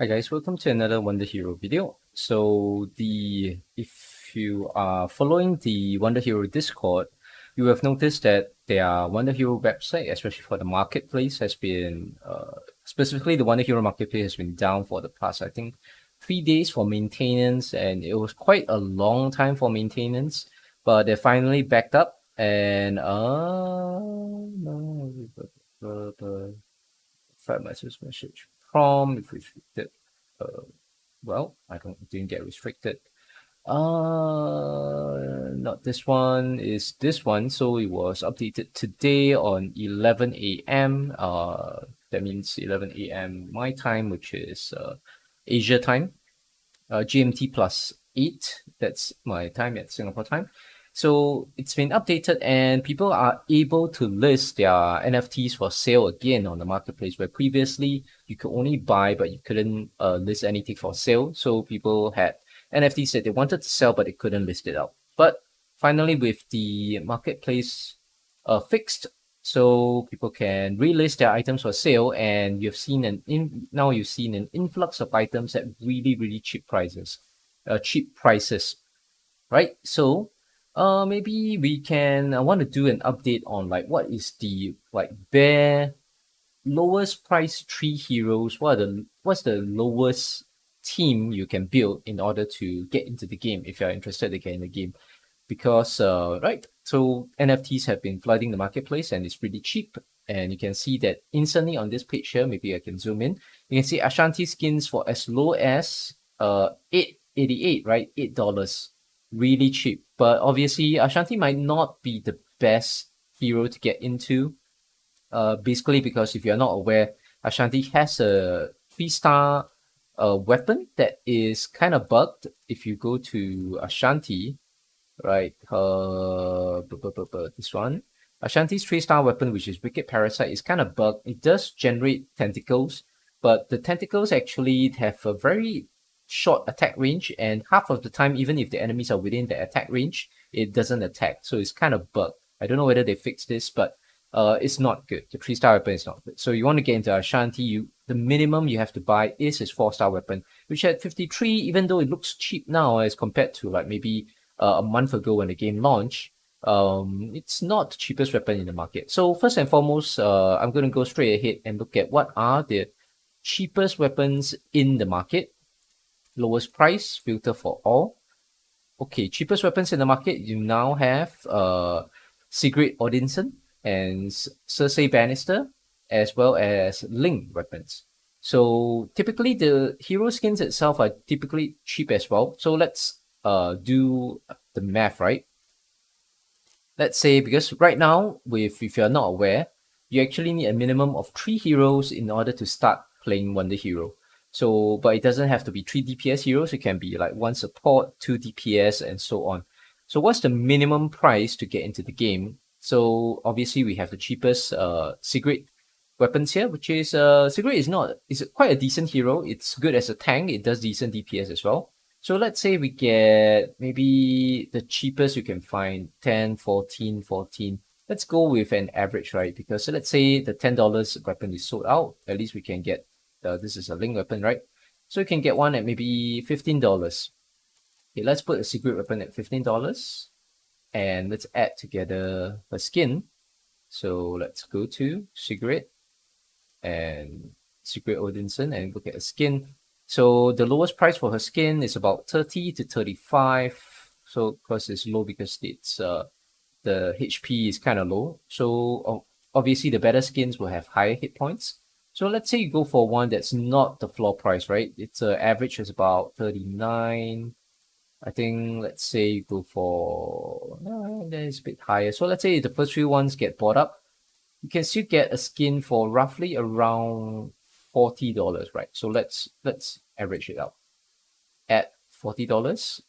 Hi guys, welcome to another WonderHero video. If you are following the WonderHero Discord, you have noticed that their WonderHero website, especially for the marketplace, has been specifically the WonderHero Marketplace has been down for the past, I think, 3 days for maintenance, and it was quite a long time for maintenance, but they finally backed up and no, file message prompt if restricted. Well, I didn't get restricted. Not this one, is this one. So it was updated today on 11 a.m. That means 11 a.m. my time, which is Asia time. GMT plus 8. That's my time at Singapore time. So it's been updated and people are able to list their NFTs for sale again on the marketplace, where previously you could only buy but you couldn't list anything for sale. So people had NFTs that they wanted to sell but they couldn't list it out. But finally, with the marketplace fixed, so people can relist their items for sale, and you've seen now you've seen an influx of items at really cheap prices, right? So maybe we can want to do an update on like what is the like bare lowest price three heroes. What's the lowest team you can build in order to get into the game if you're interested to get in the game? Because right, so NFTs have been flooding the marketplace and it's really cheap. And you can see that instantly on this page here. Maybe I can zoom in. You can see Ashanti skins for as low as 8.88, right? $8, really cheap. But obviously Ashanti might not be the best hero to get into. Basically because if you're not aware, Ashanti has a 3-star weapon that is kind of bugged. If you go to Ashanti, right? This one. Ashanti's 3-star weapon, which is Wicked Parasite, is kind of bugged. It does generate tentacles, but the tentacles actually have a very short attack range, and half of the time, even if the enemies are within the attack range, it doesn't attack. So it's kind of bugged. I don't know whether they fixed this, but it's not good. The 3-star weapon is not good. So you want to get into Ashanti, the minimum you have to buy is his 4-star weapon, which at 53, even though it looks cheap now as compared to like maybe a month ago when the game launched, it's not the cheapest weapon in the market. So first and foremost, I'm going to go straight ahead and look at what are the cheapest weapons in the market. Lowest price, filter for all. Okay, cheapest weapons in the market, you now have Sigurd Odinson and Cersei Bannister, as well as Ling weapons. So typically the hero skins itself are typically cheap as well. So let's do the math, right? Let's say, because right now, if you're not aware, you actually need a minimum of 3 heroes in order to start playing WonderHero. So, but it doesn't have to be 3 DPS heroes. It can be like 1 support, 2 DPS, and so on. So what's the minimum price to get into the game? So obviously we have the cheapest Sigurd weapons here, which is Sigurd is quite a decent hero. It's good as a tank. It does decent DPS as well. So let's say we get maybe the cheapest you can find, 10, 14, 14. Let's go with an average, right? Because so let's say the $10 weapon is sold out. At least we can get, this is a Ling weapon, right? So you can get one at maybe $15. Okay, let's put a Sigurd weapon at $15. And let's add together a skin. So let's go to Sigurd and Sigurd Odinson and look at a skin. So the lowest price for her skin is about 30 to 35. So of course it's low because it's the HP is kind of low. So obviously the better skins will have higher hit points. So let's say you go for one that's not the floor price, right? It's average is about 39. I think let's say you go for that is a bit higher. So let's say the first few ones get bought up, you can still get a skin for roughly around $40, right? So let's average it out at $40.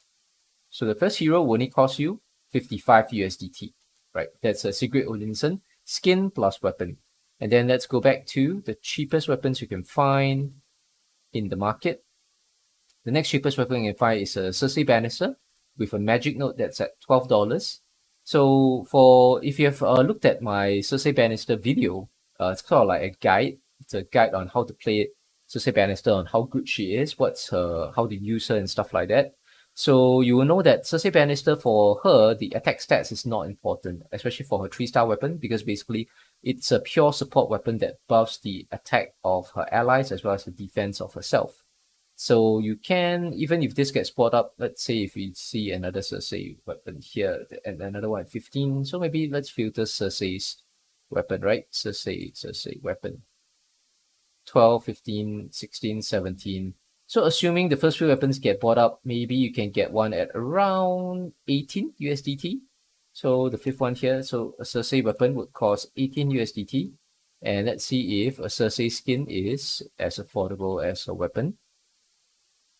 So the first hero will only cost you 55 USDT, right? That's a Sigurd Odinson skin plus weapon. And then let's go back to the cheapest weapons you can find in the market. The next cheapest weapon you can find is a Cersei Bannister with a magic note that's at $12. So if you have looked at my Cersei Bannister video, it's sort of like a guide. It's a guide on how to play it. Cersei Bannister on how good she is, what's her, how to use her and stuff like that. So you will know that Cersei Bannister, for her, the attack stats is not important, especially for her 3-star weapon, because basically it's a pure support weapon that buffs the attack of her allies as well as the defense of herself. So you can, even if this gets brought up, let's say if you see another Cersei weapon here and another one at 15, so maybe let's filter Cersei's weapon, right? Cersei weapon. 12, 15, 16, 17. So assuming the first few weapons get bought up, maybe you can get one at around 18 USDT. So the fifth one here, so a Cersei weapon would cost 18 USDT. And let's see if a Cersei skin is as affordable as a weapon.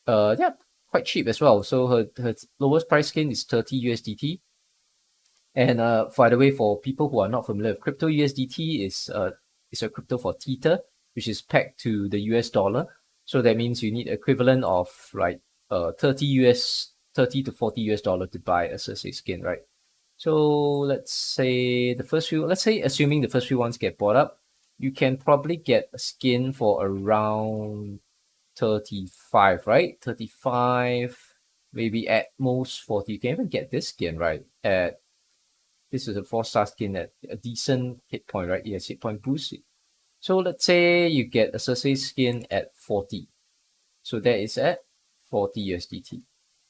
Yeah, quite cheap as well. So her lowest price skin is 30 USDT. And by the way, for people who are not familiar with crypto, USDT is a crypto for Tether, which is pegged to the US dollar. So that means you need equivalent of like 30 to 40 US dollar to buy a Cersei skin, right? So let's say assuming the first few ones get bought up, you can probably get a skin for around 35, right? 35, maybe at most 40. You can even get this skin, right? This is a 4-star skin at a decent hit point, right? Yes, hit point boost. So let's say you get a Cersei skin at 40. So that is at 40 USDT.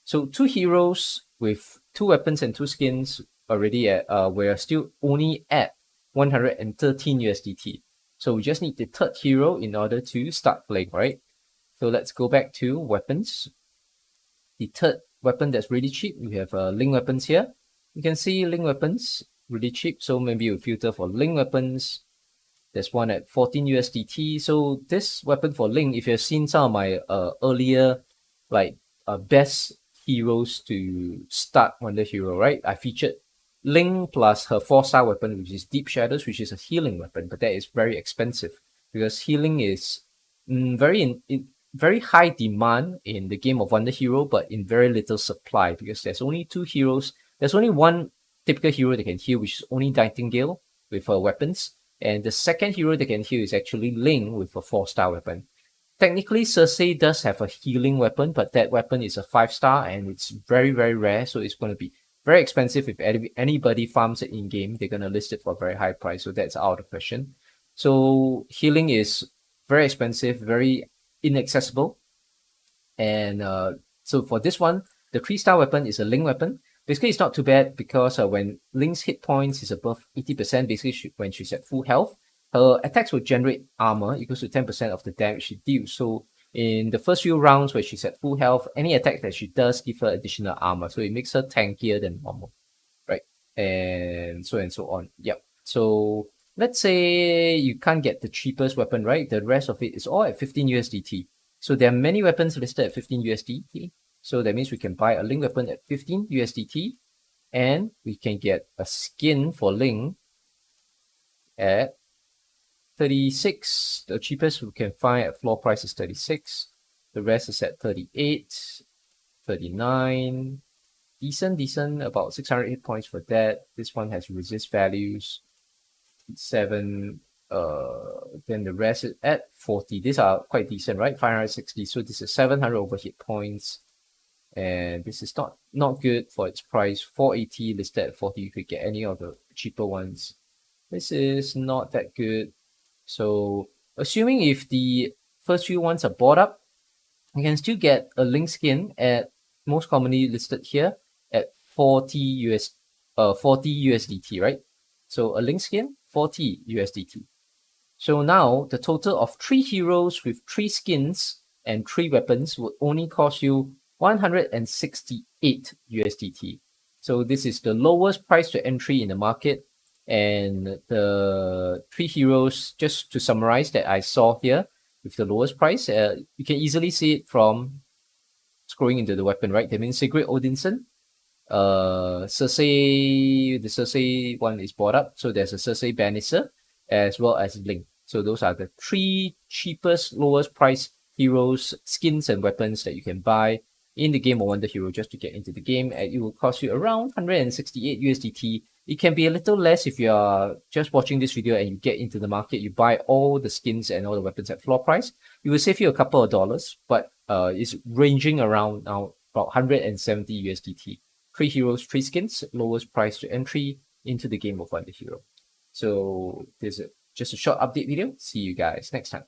So 2 heroes with 2 weapons and 2 skins already at, we're still only at 113 USDT. So we just need the 3rd hero in order to start playing, right? So let's go back to weapons. The 3rd weapon that's really cheap, we have Ling weapons here. You can see Ling weapons, really cheap. So maybe you filter for Ling weapons. There's one at 14 USDT. So this weapon for Ling, if you've seen some of my earlier best heroes to start WonderHero, right? I featured Ling plus her 4-star weapon, which is Deep Shadows, which is a healing weapon, but that is very expensive because healing is very high demand in the game of WonderHero, but in very little supply because there's only 2 heroes. There's only one typical hero that can heal, which is only Nightingale with her weapons. And the second hero that can heal is actually Ling with a 4-star weapon. Technically, Cersei does have a healing weapon, but that weapon is a 5-star and it's very, very rare. So it's going to be very expensive. If anybody farms it in-game, they're going to list it for a very high price. So that's out of question. So healing is very expensive, very inaccessible. And so for this one, the 3-star weapon is a Ling weapon. Basically, it's not too bad because when Ling's hit points is above 80%, basically when she's at full health, her attacks will generate armor equals to 10% of the damage she deals. So in the first few rounds where she's at full health, any attack that she does give her additional armor. So it makes her tankier than normal, right? And so on. Yep. So let's say you can't get the cheapest weapon, right? The rest of it is all at 15 USDT. So there are many weapons listed at 15 USDT. So that means we can buy a Ling weapon at 15 USDT and we can get a skin for Ling at 36. The cheapest we can find at floor price is 36. The rest is at 38, 39. Decent, about 608 points for that. This one has resist values, 7. Then the rest is at 40. These are quite decent, right? 560. So this is 700 over hit points. And this is not good for its price. 480 listed at 40. You could get any of the cheaper ones. This is not that good. So assuming if the first few ones are bought up, you can still get a Ling skin at most commonly listed here at 40 USDT, right? So a Ling skin, 40 USDT. So now the total of 3 heroes with 3 skins and 3 weapons would only cost you 168 USDT. So this is the lowest price to entry in the market. And the 3 heroes, just to summarize that I saw here with the lowest price, you can easily see it from scrolling into the weapon, right? That means Sigurd Odinson, Cersei, the Cersei one is bought up. So there's a Cersei Bannister as well as Ling. So those are the 3 cheapest, lowest price heroes, skins and weapons that you can buy in the game of WonderHero just to get into the game. And it will cost you around 168 USDT It can be a little less if you are just watching this video and you get into the market, you buy all the skins and all the weapons at floor price. It will save you a couple of dollars, but it's ranging around now about 170 USDT. 3 heroes, 3 skins, lowest price to entry into the game of WonderHero. So there's just a short update video. See you guys next time.